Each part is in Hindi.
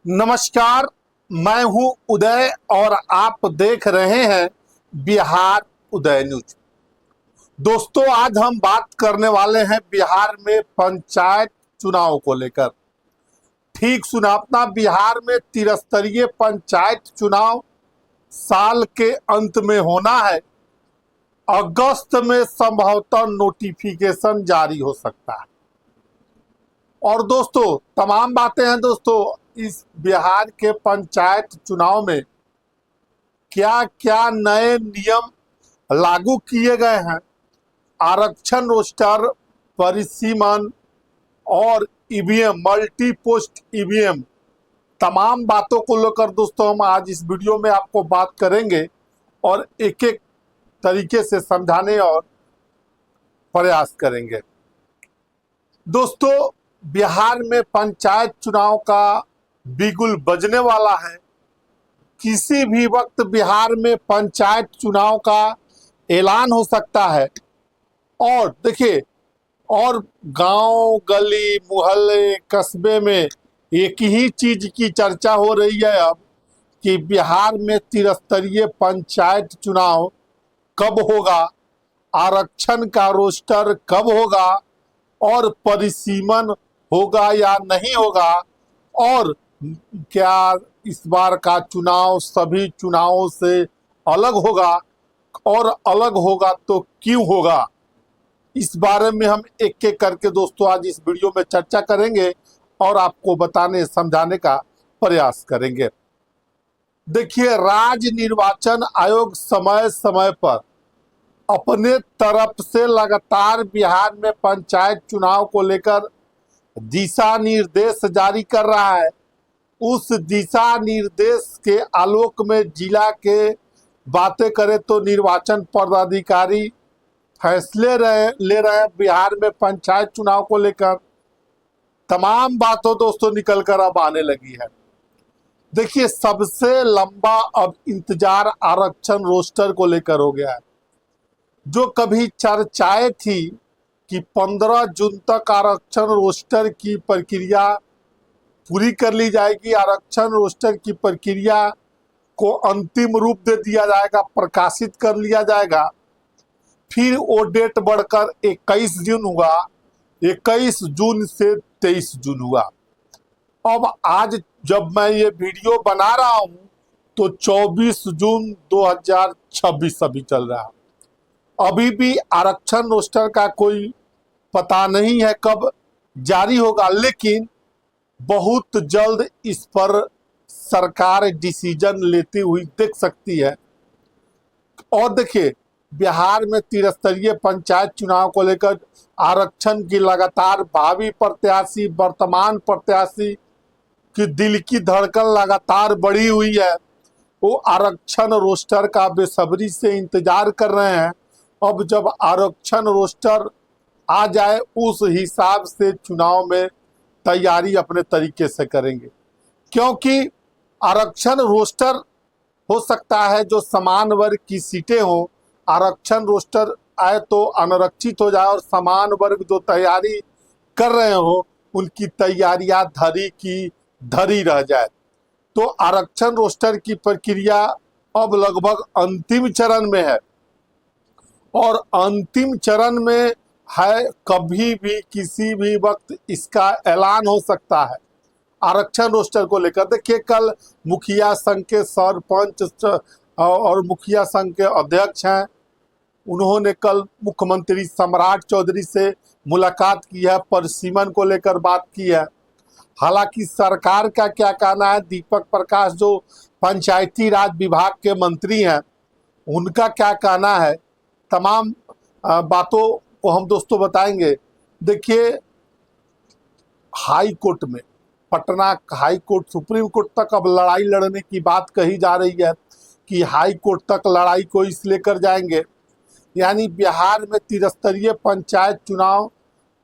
नमस्कार। मैं हूं उदय और आप देख रहे हैं बिहार उदय न्यूज। दोस्तों, आज हम बात करने वाले हैं बिहार में पंचायत चुनाव को लेकर। ठीक सुना आपने, बिहार में त्रिस्तरीय पंचायत चुनाव साल के अंत में होना है। अगस्त में संभवतः नोटिफिकेशन जारी हो सकता है। और दोस्तों, तमाम बातें हैं दोस्तों, इस बिहार के पंचायत चुनाव में क्या क्या नए नियम लागू किए गए हैं, आरक्षण रोस्टर, परिसीमन और ईवीएम, मल्टी पोस्ट ईवीएम, तमाम बातों को लेकर दोस्तों हम आज इस वीडियो में आपको बात करेंगे और एक एक तरीके से समझाने और प्रयास करेंगे। दोस्तों, बिहार में पंचायत चुनाव का बिगुल बजने वाला है। किसी भी वक्त बिहार में पंचायत चुनाव का ऐलान हो सकता है। और देखिए, और गांव, गली, मोहल्ले, कस्बे में एक ही चीज की चर्चा हो रही है अब कि बिहार में त्रिस्तरीय पंचायत चुनाव कब होगा, आरक्षण का रोस्टर कब होगा और परिसीमन होगा या नहीं होगा, और क्या इस बार का चुनाव सभी चुनावों से अलग होगा, और अलग होगा तो क्यों होगा। इस बारे में हम एक एक करके दोस्तों आज इस वीडियो में चर्चा करेंगे और आपको बताने समझाने का प्रयास करेंगे। देखिए, राज्य निर्वाचन आयोग समय समय पर अपने तरफ से लगातार बिहार में पंचायत चुनाव को लेकर दिशा निर्देश जारी कर रहा है। उस दिशा निर्देश के आलोक में जिला के बातें करें तो निर्वाचन पदाधिकारी फैसले ले रहे हैं बिहार में पंचायत चुनाव को लेकर। तमाम बातों दोस्तों निकल कर अब आने लगी है। देखिए, सबसे लंबा अब इंतजार आरक्षण रोस्टर को लेकर हो गया है। जो कभी चर्चाएं थी कि 15 जून तक आरक्षण रोस्टर की प्रक्रिया पूरी कर ली जाएगी, आरक्षण रोस्टर की प्रक्रिया को अंतिम रूप दे दिया जाएगा, प्रकाशित कर लिया जाएगा, फिर वो डेट बढ़कर 21 जून हुआ, 21 जून से 23 जून हुआ। अब आज जब मैं ये वीडियो बना रहा हूं तो 24 जून 2026 अभी चल रहा है। अभी भी आरक्षण रोस्टर का कोई पता नहीं है कब जारी होगा, लेकिन बहुत जल्द इस पर सरकार डिसीजन लेती हुई दिख सकती है। और देखिए, बिहार में त्रिस्तरीय पंचायत चुनाव को लेकर आरक्षण की लगातार भावी प्रत्याशी, वर्तमान प्रत्याशी की दिल की धड़कन लगातार बढ़ी हुई है। वो आरक्षण रोस्टर का बेसब्री से इंतजार कर रहे हैं। अब जब आरक्षण रोस्टर आ जाए उस हिसाब से चुनाव में तैयारी अपने तरीके से करेंगे, क्योंकि आरक्षण रोस्टर हो सकता है जो समान वर्ग की सीटें हो, आरक्षण रोस्टर आए तो अनारक्षित हो जाए और समान वर्ग जो तैयारी कर रहे हो उनकी तैयारियां धरी की धरी रह जाए। तो आरक्षण रोस्टर की प्रक्रिया अब लगभग अंतिम चरण में है, और अंतिम चरण में है, कभी भी किसी भी वक्त इसका ऐलान हो सकता है आरक्षण रोस्टर को लेकर। देखिए, कल मुखिया संघ के सरपंच और मुखिया संघ के अध्यक्ष हैं, उन्होंने कल मुख्यमंत्री सम्राट चौधरी से मुलाकात की है, परिसीमन को लेकर बात की है। हालांकि सरकार का क्या कहना है, दीपक प्रकाश जो पंचायती राज विभाग के मंत्री हैं, उनका क्या कहना है, तमाम बातों को हम दोस्तों बताएंगे। देखिए, हाई कोर्ट में, Patna high court, supreme court तक अब लड़ाई लड़ने की बात कही जा रही है कि हाई कोर्ट तक लड़ाई को इस लेकर जाएंगे। यानी बिहार में त्रिस्तरीय पंचायत चुनाव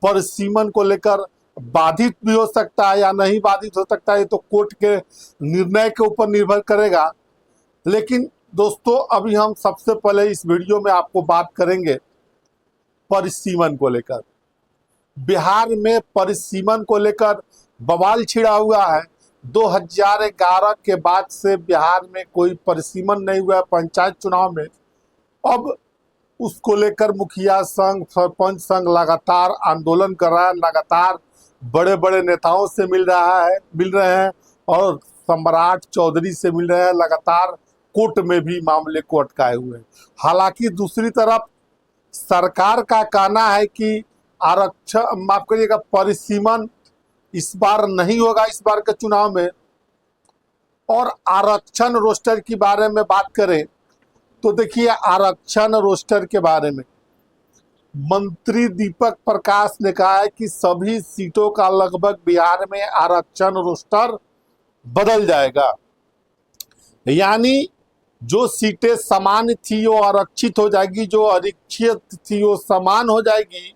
परिसीमन को लेकर बाधित भी हो सकता है या नहीं बाधित हो सकता है, ये तो कोर्ट के निर्णय के ऊपर निर्भर करेगा। लेकिन दोस्तों, अभी हम सबसे पहले इस वीडियो में आपको बात करेंगे परिसीमन को लेकर। बिहार में परिसीमन को लेकर बवाल छिड़ा हुआ है। 2011 के बाद से बिहार में कोई परिसीमन नहीं हुआ है पंचायत चुनाव में। अब उसको लेकर मुखिया संघ, सरपंच संघ लगातार आंदोलन कर रहा है, लगातार बड़े बड़े नेताओं से मिल रहे हैं और सम्राट चौधरी से मिल रहे हैं, लगातार कोर्ट में भी मामले को अटकाए हुए हैं। हालांकि दूसरी तरफ सरकार का कहना है कि आरक्षण, माफ करिएगा, परिसीमन इस बार नहीं होगा इस बार के चुनाव में। और आरक्षण रोस्टर की बारे में बात करें तो देखिए, आरक्षण रोस्टर के बारे में मंत्री दीपक प्रकाश ने कहा है कि सभी सीटों का लगभग बिहार में आरक्षण रोस्टर बदल जाएगा, यानी जो सीटें समान थी वो आरक्षित हो जाएगी, जो आरक्षित थी वो समान हो जाएगी।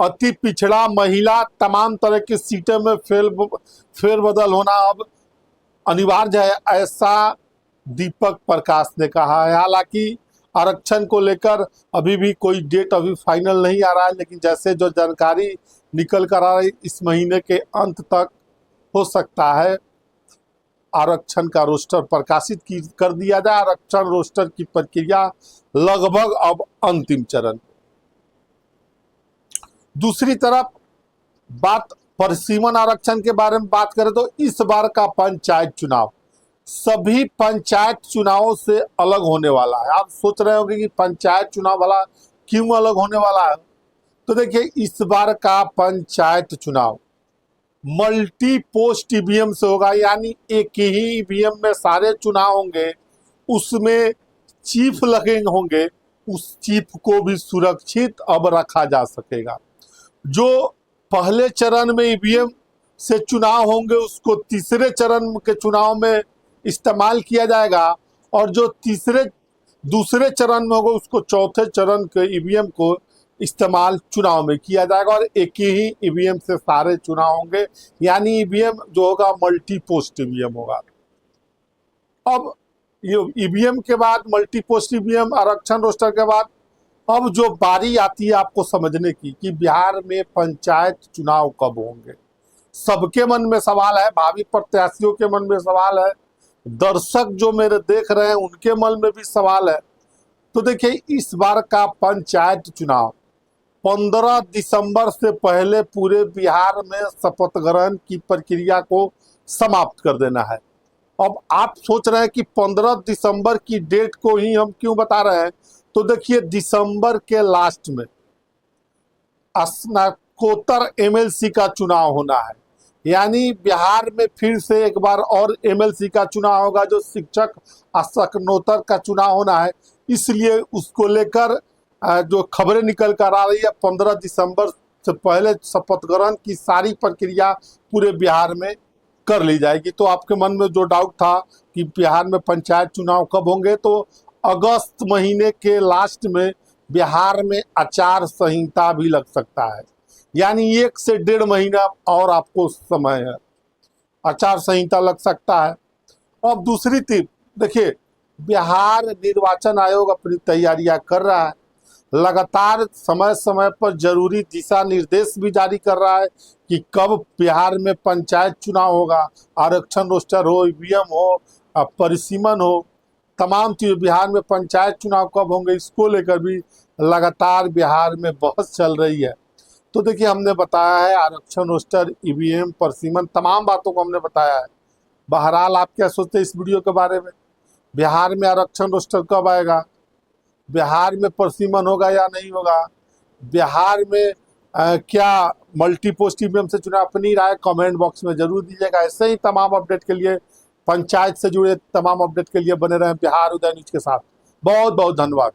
अति पिछड़ा, महिला, तमाम तरह की सीटों में फेरबदल होना अब अनिवार्य है, ऐसा दीपक प्रकाश ने कहा है। हालांकि आरक्षण को लेकर अभी भी कोई डेट अभी फाइनल नहीं आ रहा है, लेकिन जैसे जो जानकारी निकल कर आ रही, इस महीने के अंत तक हो सकता है आरक्षण का रोस्टर प्रकाशित कर दिया जाए। आरक्षण रोस्टर की प्रक्रिया लगभग अब अंतिम चरण। दूसरी तरफ बात परिसीमन आरक्षण के बारे में बात करें तो इस बार का पंचायत चुनाव सभी पंचायत चुनावों से अलग होने वाला है। आप सोच रहे होंगे कि पंचायत चुनाव वाला क्यों अलग होने वाला है, तो देखिए, इस बार का पंचायत चुनाव मल्टी पोस्ट ईवीएम से होगा, यानी एक ही ईवीएम में सारे चुनाव होंगे, उसमें चीफ लगे होंगे, उस चीफ को भी सुरक्षित अब रखा जा सकेगा। जो पहले चरण में ईवीएम से चुनाव होंगे उसको तीसरे चरण के चुनाव में इस्तेमाल किया जाएगा, और जो दूसरे चरण में होगा उसको चौथे चरण के ईवीएम को इस्तेमाल चुनाव में किया जाएगा, और एक ही ईवीएम से सारे चुनाव होंगे, यानी ईवीएम जो होगा मल्टी पोस्ट ईवीएम होगा। अब ये ईवीएम के बाद, मल्टी पोस्ट ईवीएम आरक्षण रोस्टर के बाद, अब जो बारी आती है आपको समझने की कि बिहार में पंचायत चुनाव कब होंगे। सबके मन में सवाल है, भावी प्रत्याशियों के मन में सवाल है, दर्शक जो मेरे देख रहे हैं उनके मन में भी सवाल है। तो देखिए, इस बार का पंचायत चुनाव 15 दिसंबर से पहले पूरे बिहार में शपथ ग्रहण की प्रक्रिया को समाप्त कर देना है। अब आप सोच रहे हैं कि 15 दिसंबर की डेट को ही हम क्यों बता रहे हैं, तो देखिए, दिसंबर के लास्ट में स्नातकोत्तर एमएलसी का चुनाव होना है, यानी बिहार में फिर से एक बार और एमएलसी का चुनाव होगा, जो शिक्षक स्नातकोत्तर का चुनाव होना है। इसलिए उसको लेकर जो खबरें निकल कर आ रही है, 15 दिसंबर से पहले शपथ ग्रहण की सारी प्रक्रिया पूरे बिहार में कर ली जाएगी। तो आपके मन में जो डाउट था कि बिहार में पंचायत चुनाव कब होंगे, तो अगस्त महीने के लास्ट में बिहार में आचार संहिता भी लग सकता है, यानी 1 से 1.5 महीना और आपको समय है, आचार संहिता लग सकता है। और दूसरी तरफ देखिए, बिहार निर्वाचन आयोग अपनी तैयारियां कर रहा है, लगातार समय समय पर जरूरी दिशा निर्देश भी जारी कर रहा है कि कब बिहार में पंचायत चुनाव होगा, आरक्षण रोस्टर हो, ईवीएम हो, परिसीमन हो, तमाम चीज़ बिहार में पंचायत चुनाव कब होंगे, इसको लेकर भी लगातार बिहार में बहस चल रही है। तो देखिए, हमने बताया है आरक्षण रोस्टर, ईवीएम, परिसीमन, तमाम बातों को हमने बताया है। बहरहाल आप क्या सोचते हैं इस वीडियो के बारे में? बिहार में आरक्षण रोस्टर कब आएगा, बिहार में परिसीमन होगा या नहीं होगा, बिहार में क्या मल्टी पोस्ट ईवीएम से चुनाव? अपनी राय कमेंट बॉक्स में जरूर दीजिएगा। ऐसे ही तमाम अपडेट के लिए, पंचायत से जुड़े तमाम अपडेट के लिए बने रहें बिहार उदय न्यूज के साथ। बहुत बहुत धन्यवाद।